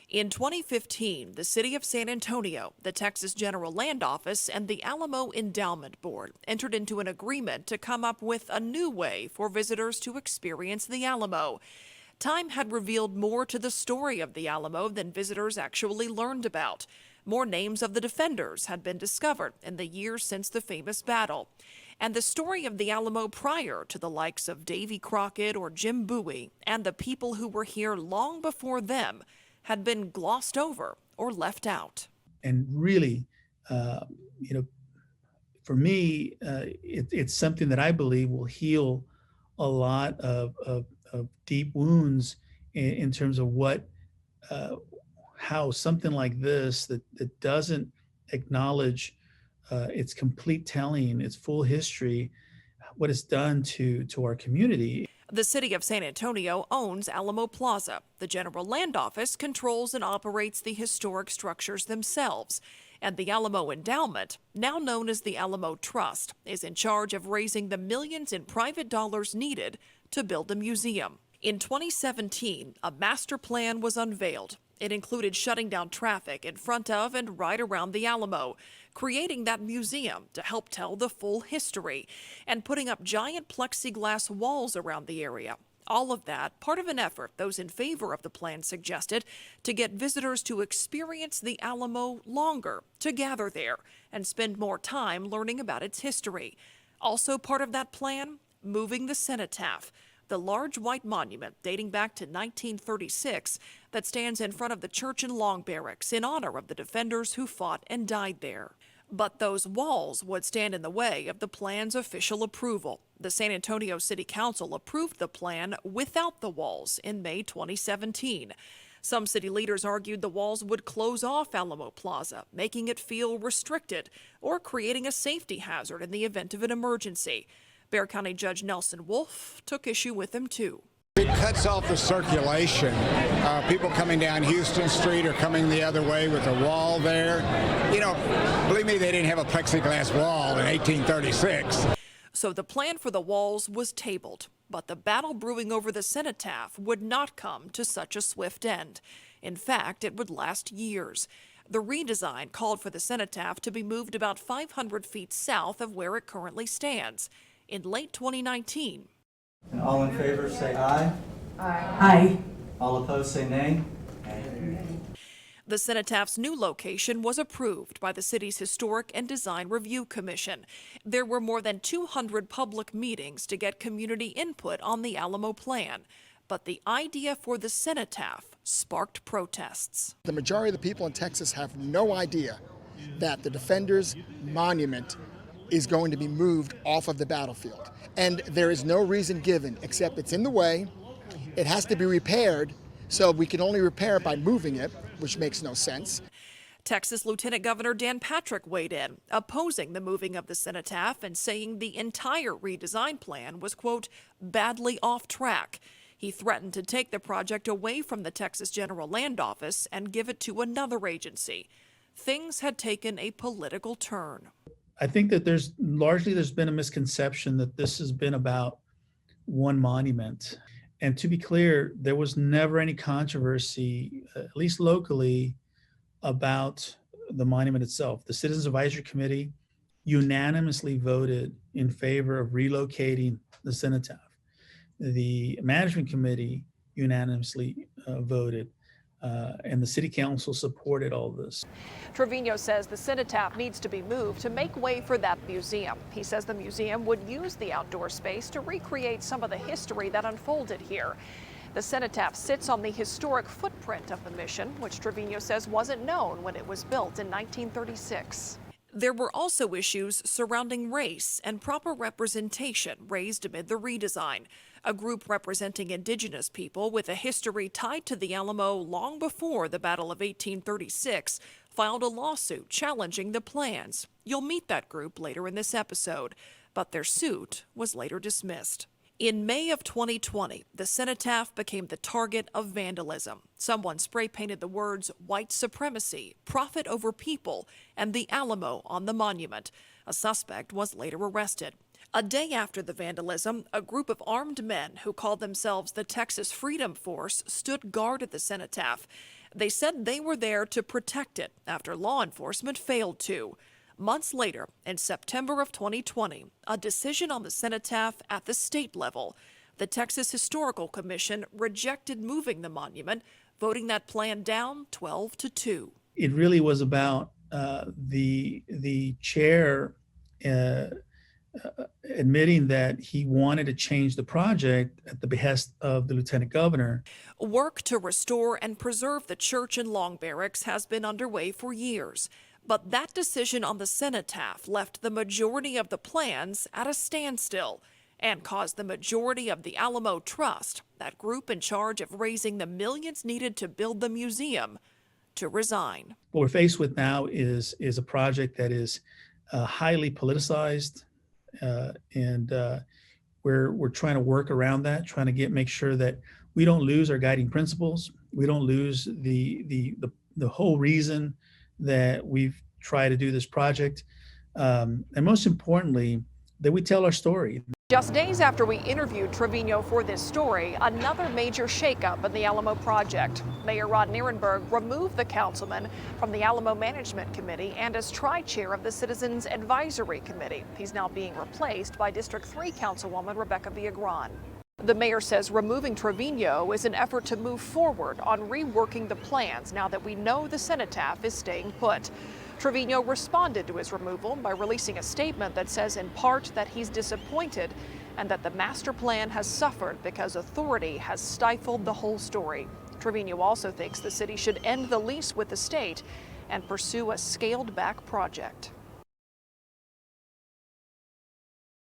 In 2015, the city of San Antonio, the Texas General Land Office, and the Alamo Endowment Board entered into an agreement to come up with a new way for visitors to experience the Alamo. Time had revealed more to the story of the Alamo than visitors actually learned about. More names of the defenders had been discovered in the years since the famous battle. And the story of the Alamo prior to the likes of Davy Crockett or Jim Bowie and the people who were here long before them had been glossed over or left out. And really, you know, for me, it's something that I believe will heal a lot of deep wounds in terms of how something like this that doesn't acknowledge its complete telling, its full history, what it's done to our community. The city of San Antonio owns Alamo Plaza. The General Land Office controls and operates the historic structures themselves. And the Alamo Endowment, now known as the Alamo Trust, is in charge of raising the millions in private dollars needed to build the museum. In 2017, a master plan was unveiled. It included shutting down traffic in front of and right around the Alamo, creating that museum to help tell the full history, and putting up giant plexiglass walls around the area. All of that part of an effort those in favor of the plan suggested to get visitors to experience the Alamo longer, to gather there and spend more time learning about its history. Also part of that plan, moving the cenotaph, the large white monument dating back to 1936 that stands in front of the church in Long Barracks in honor of the defenders who fought and died there. But those walls would stand in the way of the plan's official approval. The San Antonio City Council approved the plan without the walls in May 2017. Some city leaders argued the walls would close off Alamo Plaza, making it feel restricted or creating a safety hazard in the event of an emergency. Bexar County Judge Nelson Wolf took issue with them, too. It cuts off the circulation. People coming down Houston Street or coming the other way with a wall there. You know, believe me, they didn't have a plexiglass wall in 1836. So the plan for the walls was tabled, but the battle brewing over the cenotaph would not come to such a swift end. In fact, it would last years. The redesign called for the cenotaph to be moved about 500 feet south of where it currently stands. In late 2019. And all in favor say aye. Aye. All opposed say nay. The cenotaph's new location was approved by the city's Historic and Design Review Commission. There were more than 200 public meetings to get community input on the Alamo plan. But the idea for the cenotaph sparked protests. The majority of the people in Texas have no idea that the Defenders Monument is going to be moved off of the battlefield. And there is no reason given except it's in the way, it has to be repaired, so we can only repair it by moving it, which makes no sense. Texas Lieutenant Governor Dan Patrick weighed in, opposing the moving of the cenotaph and saying the entire redesign plan was, quote, badly off track. He threatened to take the project away from the Texas General Land Office and give it to another agency. Things had taken a political turn. I think that there's been a misconception that this has been about one monument. And to be clear, there was never any controversy, at least locally, about the monument itself. The Citizens Advisory Committee unanimously voted in favor of relocating the cenotaph. The Management Committee unanimously voted. And the city council supported all this. Trevino says the cenotaph needs to be moved to make way for that museum. He says the museum would use the outdoor space to recreate some of the history that unfolded here. The cenotaph sits on the historic footprint of the mission, which Trevino says wasn't known when it was built in 1936. There were also issues surrounding race and proper representation raised amid the redesign. A group representing indigenous people with a history tied to the Alamo long before the Battle of 1836 filed a lawsuit challenging the plans. You'll meet that group later in this episode, but their suit was later dismissed. In May of 2020, the cenotaph became the target of vandalism. Someone spray painted the words white supremacy, profit over people, and the Alamo on the monument. A suspect was later arrested. A day after the vandalism, a group of armed men who called themselves the Texas Freedom Force stood guard at the cenotaph. They said they were there to protect it after law enforcement failed to. Months later, in September of 2020, a decision on the cenotaph at the state level. The Texas Historical Commission rejected moving the monument, voting that plan down 12-2. It really was about the chair admitting that he wanted to change the project at the behest of the lieutenant governor. Work to restore and preserve the church in Long Barracks has been underway for years. But that decision on the cenotaph left the majority of the plans at a standstill and caused the majority of the Alamo Trust, that group in charge of raising the millions needed to build the museum, to resign. What we're faced with now is a project that is highly politicized, and we're trying to work around that, trying to make sure that we don't lose our guiding principles. We don't lose the whole reason that we've tried to do this project, and most importantly, that we tell our story. Just days after we interviewed Trevino for this story, another major shakeup in the Alamo project. Mayor Rod Nierenberg removed the councilman from the Alamo Management Committee and as tri-chair of the Citizens Advisory Committee. He's now being replaced by District 3 Councilwoman Rebecca Villagran. The mayor says removing Trevino is an effort to move forward on reworking the plans now that we know the cenotaph is staying put. Trevino responded to his removal by releasing a statement that says in part that he's disappointed and that the master plan has suffered because authority has stifled the whole story. Trevino also thinks the city should end the lease with the state and pursue a scaled-back project.